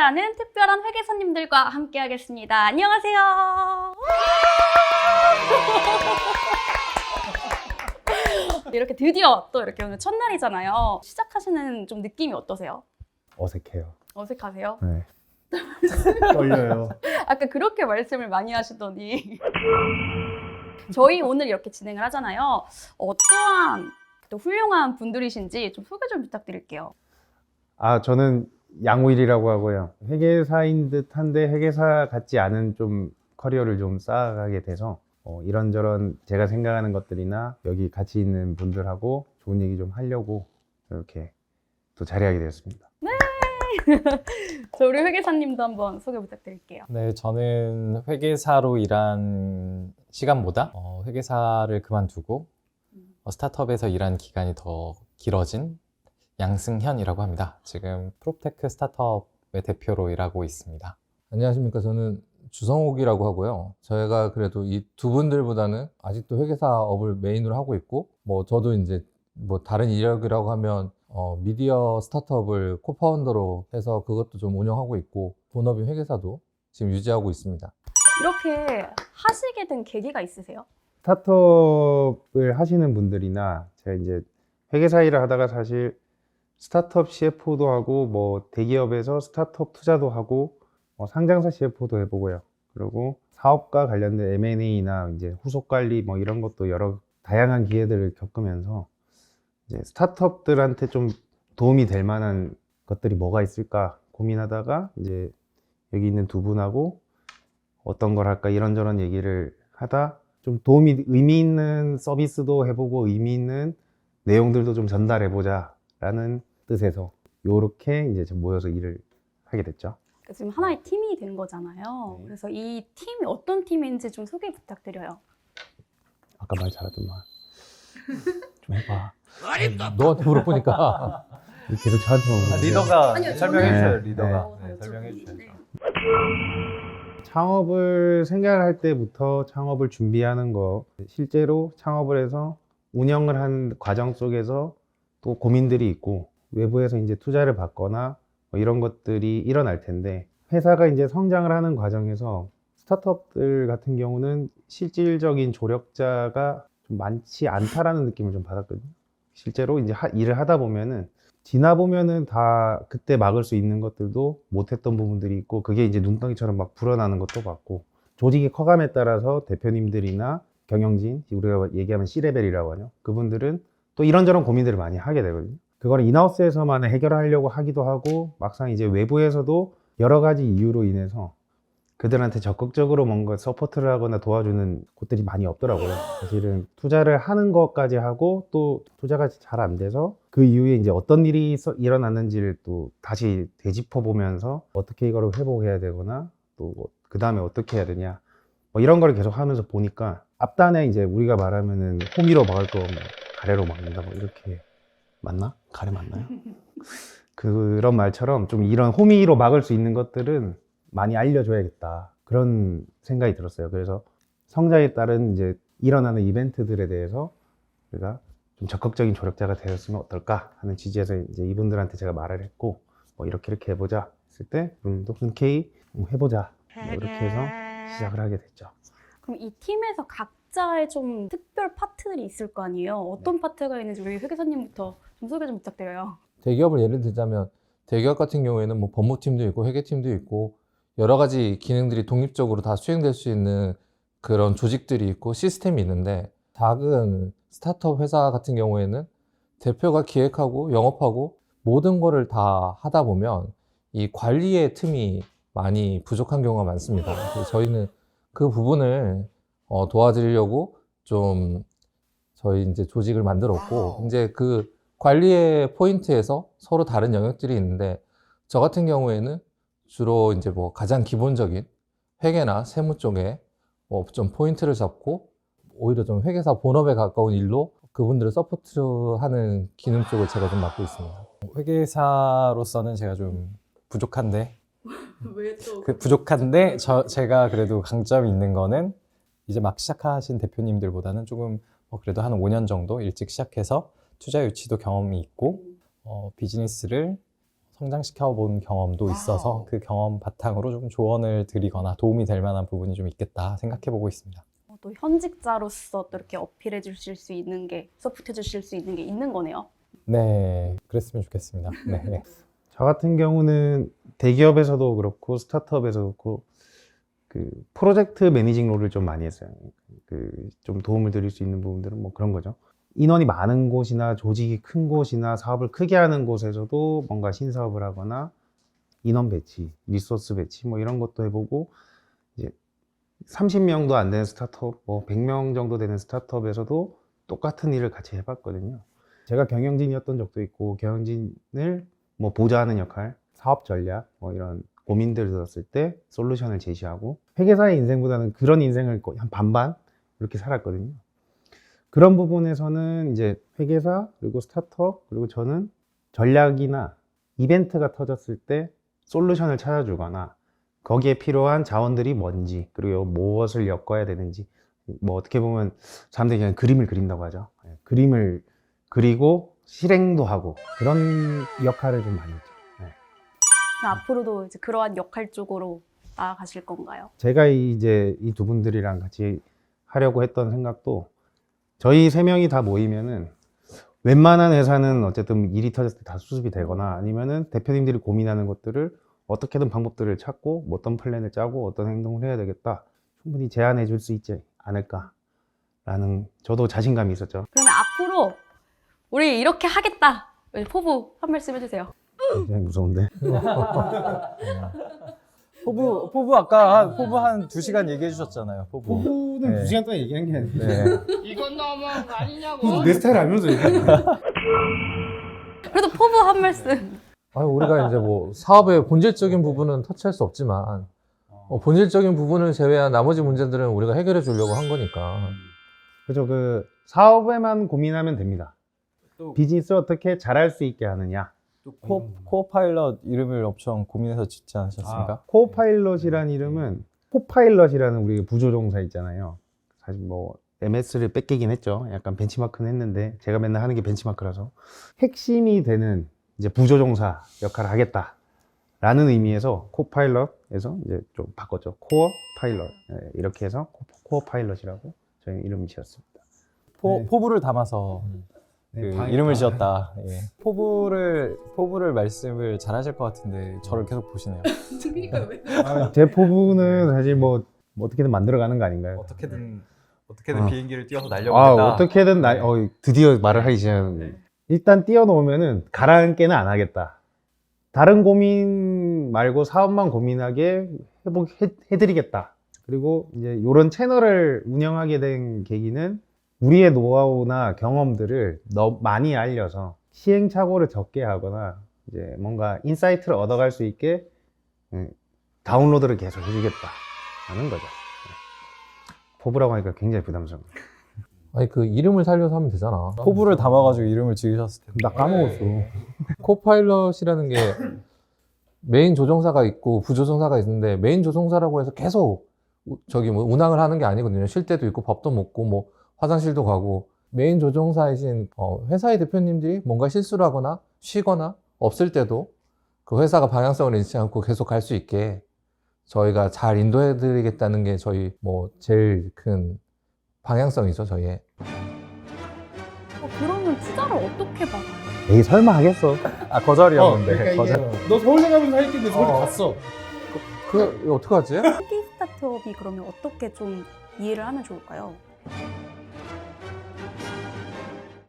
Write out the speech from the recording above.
함께하는 특별한 회계사님들과 함께하겠습니다. 안녕하세요. 이렇게 드디어 또 이렇게 오늘 첫날이잖아요. 시작하시는 좀 느낌이 어떠세요? 어색해요. 어색하세요? 네. 떨려요. 아까 그렇게 말씀을 많이 하시더니 저희 오늘 이렇게 진행을 하잖아요. 어떠한 또 훌륭한 분들이신지 좀 소개 좀 부탁드릴게요. 저는 양우일이라고 하고요. 회계사인 듯한데 회계사 같지 않은 좀 커리어를 좀 쌓아가게 돼서 이런저런 제가 생각하는 것들이나 여기 같이 있는 분들하고 좋은 얘기 좀 하려고 이렇게 또 자리하게 되었습니다. 저 우리 회계사님도 한번 소개 부탁드릴게요. 네, 저는 회계사로 일한 시간보다 회계사를 그만두고 스타트업에서 일한 기간이 더 길어진 양승현이라고 합니다. 지금 프롭테크 스타트업의 대표로 일하고 있습니다. 안녕하십니까. 저는 주성욱이라고 하고요. 저희가 그래도 이 두 분들보다는 아직도 회계사업을 메인으로 하고 있고, 저도 이제 다른 이력이라고 하면 미디어 스타트업을 코파운더로 해서 그것도 좀 운영하고 있고, 본업인 회계사도 지금 유지하고 있습니다. 이렇게 하시게 된 계기가 있으세요? 스타트업을 하시는 분들이나 제가 이제 회계사 일을 하다가 사실 스타트업 CFO도 하고 대기업에서 스타트업 투자도 하고 상장사 CFO도 해보고요. 그리고 사업과 관련된 M&A나 이제 후속 관리 이런 것도 여러 다양한 기회들을 겪으면서 이제 스타트업들한테 좀 도움이 될 만한 것들이 뭐가 있을까 고민하다가 이제 여기 있는 두 분하고 어떤 걸 할까 이런저런 얘기를 하다 좀 의미 있는 서비스도 해보고 의미 있는 내용들도 좀 전달해보자 라는 뜻에서 요렇게 이제 좀 모여서 일을 하게 됐죠. 지금 하나의 팀이 된 거잖아요. 네. 그래서 이 팀이 어떤 팀인지 좀 소개 부탁드려요. 아까 말 잘하더만 좀 해봐. 너한테 물어보니까 계속 저한테만 물어보세요. 리더가 아니요, 설명해 저는- 주셔요. 네. 리더가 네. 설명해 주셔요. 네. 창업을 생각할 때부터 창업을 준비하는 거, 실제로 창업을 해서 운영을 한 과정 속에서 또 고민들이 있고 외부에서 이제 투자를 받거나 이런 것들이 일어날 텐데, 회사가 이제 성장을 하는 과정에서 스타트업들 같은 경우는 실질적인 조력자가 좀 많지 않다라는 느낌을 좀 받았거든요. 실제로 이제 일을 하다 보면은 지나보면은 다 그때 막을 수 있는 것들도 못했던 부분들이 있고, 그게 이제 눈덩이처럼 막 불어나는 것도 같고, 조직이 커감에 따라서 대표님들이나 경영진, 우리가 얘기하면 C레벨이라고 하죠. 그분들은 또 이런저런 고민들을 많이 하게 되거든요. 그거를 인하우스에서만 해결하려고 하기도 하고, 막상 이제 외부에서도 여러 가지 이유로 인해서 그들한테 적극적으로 뭔가 서포트를 하거나 도와주는 곳들이 많이 없더라고요. 사실은 투자를 하는 것까지 하고 또 투자가 잘 안 돼서 그 이후에 이제 어떤 일이 일어났는지를 또 다시 되짚어 보면서 어떻게 이거를 회복해야 되거나 또 그 다음에 어떻게 해야 되냐 이런 거를 계속 하면서 보니까, 앞단에 이제 우리가 말하면은 호미로 막을 거 가래로 막는다 이렇게 맞나? 가래 맞나요? 그런 말처럼 좀 이런 호미로 막을 수 있는 것들은 많이 알려줘야겠다, 그런 생각이 들었어요. 그래서 성장에 따른 이제 일어나는 이벤트들에 대해서 우리가 좀 적극적인 조력자가 되었으면 어떨까 하는 취지에서 이제 이분들한테 제가 말을 했고, 이렇게 해보자 했을 때 흔쾌히 해보자 이렇게 해서 시작을 하게 됐죠. 그럼 이 팀에서 각자의 좀 특별 파트들이 있을 거 아니에요? 어떤 파트가 있는지 우리 회계사님부터 좀 소개 좀 부탁드려요. 대기업을 예를 들자면, 대기업 같은 경우에는 법무팀도 있고 회계팀도 있고 여러 가지 기능들이 독립적으로 다 수행될 수 있는 그런 조직들이 있고 시스템이 있는데, 작은 스타트업 회사 같은 경우에는 대표가 기획하고 영업하고 모든 거를 다 하다 보면 이 관리의 틈이 많이 부족한 경우가 많습니다. 그래서 저희는 그 부분을 도와드리려고 좀 저희 이제 조직을 만들었고, 이제 그 관리의 포인트에서 서로 다른 영역들이 있는데, 저 같은 경우에는 주로 이제 가장 기본적인 회계나 세무 쪽에 좀 포인트를 잡고, 오히려 좀 회계사 본업에 가까운 일로 그분들을 서포트하는 기능 쪽을 제가 좀 맡고 있습니다. 회계사로서는 제가 좀 부족한데 왜 또? 부족한데 제가 그래도 강점이 있는 거는 이제 막 시작하신 대표님들보다는 조금 그래도 한 5년 정도 일찍 시작해서 투자 유치도 경험이 있고 비즈니스를 성장시켜 본 경험도 있어서 와우. 그 경험 바탕으로 좀 조언을 드리거나 도움이 될 만한 부분이 좀 있겠다 생각해 보고 있습니다. 또 현직자로서 또 이렇게 어필해 주실 수 있는 게, 서포트해 주실 수 있는 게 있는 거네요. 네, 그랬으면 좋겠습니다. 네. 저 같은 경우는 대기업에서도 그렇고 스타트업에서도 그렇고 그 프로젝트 매니징 롤을 좀 많이 했어요. 그 좀 도움을 드릴 수 있는 부분들은 뭐 그런 거죠. 인원이 많은 곳이나 조직이 큰 곳이나 사업을 크게 하는 곳에서도 뭔가 신사업을 하거나 인원 배치, 리소스 배치 뭐 이런 것도 해보고, 이제 30명도 안 되는 스타트업, 뭐 100명 정도 되는 스타트업에서도 똑같은 일을 같이 해봤거든요. 제가 경영진이었던 적도 있고, 경영진을 뭐 보좌하는 역할, 사업 전략, 뭐 이런 고민들을 들었을 때 솔루션을 제시하고, 회계사의 인생보다는 그런 인생을 거의 한 반반 이렇게 살았거든요. 그런 부분에서는 이제 회계사, 그리고 스타트업, 그리고 저는 전략이나 이벤트가 터졌을 때 솔루션을 찾아주거나, 거기에 필요한 자원들이 뭔지, 그리고 무엇을 엮어야 되는지, 뭐 어떻게 보면 사람들이 그냥 그림을 그린다고 하죠. 그림을 그리고 실행도 하고, 그런 역할을 좀 많이 했죠. 그럼 앞으로도 이제 그러한 역할 쪽으로 나아가실 건가요? 제가 이제 이 두 분들이랑 같이 하려고 했던 생각도, 저희 세 명이 다 모이면은 웬만한 회사는 어쨌든 일이 터졌을 때 다 수습이 되거나, 아니면은 대표님들이 고민하는 것들을 어떻게든 방법들을 찾고 뭐 어떤 플랜을 짜고 어떤 행동을 해야 되겠다, 충분히 제안해 줄 수 있지 않을까라는 저도 자신감이 있었죠. 그러면 앞으로 우리 이렇게 하겠다. 포부 한 말씀 해주세요. 굉장히 무서운데. 포부 아까 포부 한 2시간 얘기해 주셨잖아요. 포부. 포부는 네. 2시간 동안 얘기한 게 아니고. 네. 이건 너무한 거 아니냐고. 내 스타일 알면서 얘기하는 거야. 그래도 포부 한 말씀. 아니, 우리가 이제 뭐 사업의 본질적인 부분은 터치할 수 없지만 본질적인 부분을 제외한 나머지 문제들은 우리가 해결해 주려고 한 거니까. 그죠. 그 사업에만 고민하면 됩니다. 또- 비즈니스를 어떻게 잘할 수 있게 하느냐. 또 코어파일럿 이름을 엄청 고민해서 짓지 않으셨습니까? 코파일럿이라는 이름은, 코파일럿이라는 우리 부조종사 있잖아요. 사실 뭐 MS를 뺏기긴 했죠. 약간 벤치마크는 했는데, 제가 맨날 하는 게 벤치마크라서 핵심이 되는 이제 부조종사 역할을 하겠다라는 의미에서 코파일럿에서 이제 좀 바꿨죠. 코어 파일럿. 이렇게 해서 코어 파일럿이라고 저희 이름을 지었습니다. 네. 포부를 담아서 그 이름을 지었다. 예. 포부를 말씀을 잘하실 것 같은데 저를 계속 보시네요. 제 포부는 사실 뭐 어떻게든 만들어가는 거 아닌가요? 어떻게든 어. 비행기를 띄워서 날려보겠다. 어떻게든 드디어 말을 하기 시작하는. 일단 띄워놓으면은 가라앉게는 안 하겠다. 다른 고민 말고 사업만 고민하게 해드리겠다. 그리고 이제 이런 채널을 운영하게 된 계기는, 우리의 노하우나 경험들을 많이 알려서 시행착오를 적게 하거나 이제 뭔가 인사이트를 얻어갈 수 있게 다운로드를 계속 해주겠다라는 거죠. 포부라고 하니까 굉장히 부담스럽네요. 아니, 그 이름을 살려서 하면 되잖아. 포부를 담아가지고 이름을 지으셨을 텐데. 나 까먹었어. 코파일럿이라는 게 메인 조종사가 있고 부조종사가 있는데, 메인 조종사라고 해서 계속 저기 뭐 운항을 하는 게 아니거든요. 쉴 때도 있고 밥도 먹고 뭐 화장실도 가고. 메인 조종사이신 회사의 대표님들이 뭔가 실수를 하거나 쉬거나 없을 때도 그 회사가 방향성을 잃지 않고 계속 갈 수 있게 저희가 잘 인도해 드리겠다는 게 저희 뭐 제일 큰 방향성이죠, 저희의. 그러면 투자를 어떻게 받아요? 에이, 설마 하겠어. 거절이었는데. 거절. 너 서울대 가면서 할 텐데 서울대 갔어. 이거 어떡하지? 초기 스타트업이 그러면 어떻게 좀 이해를 하면 좋을까요?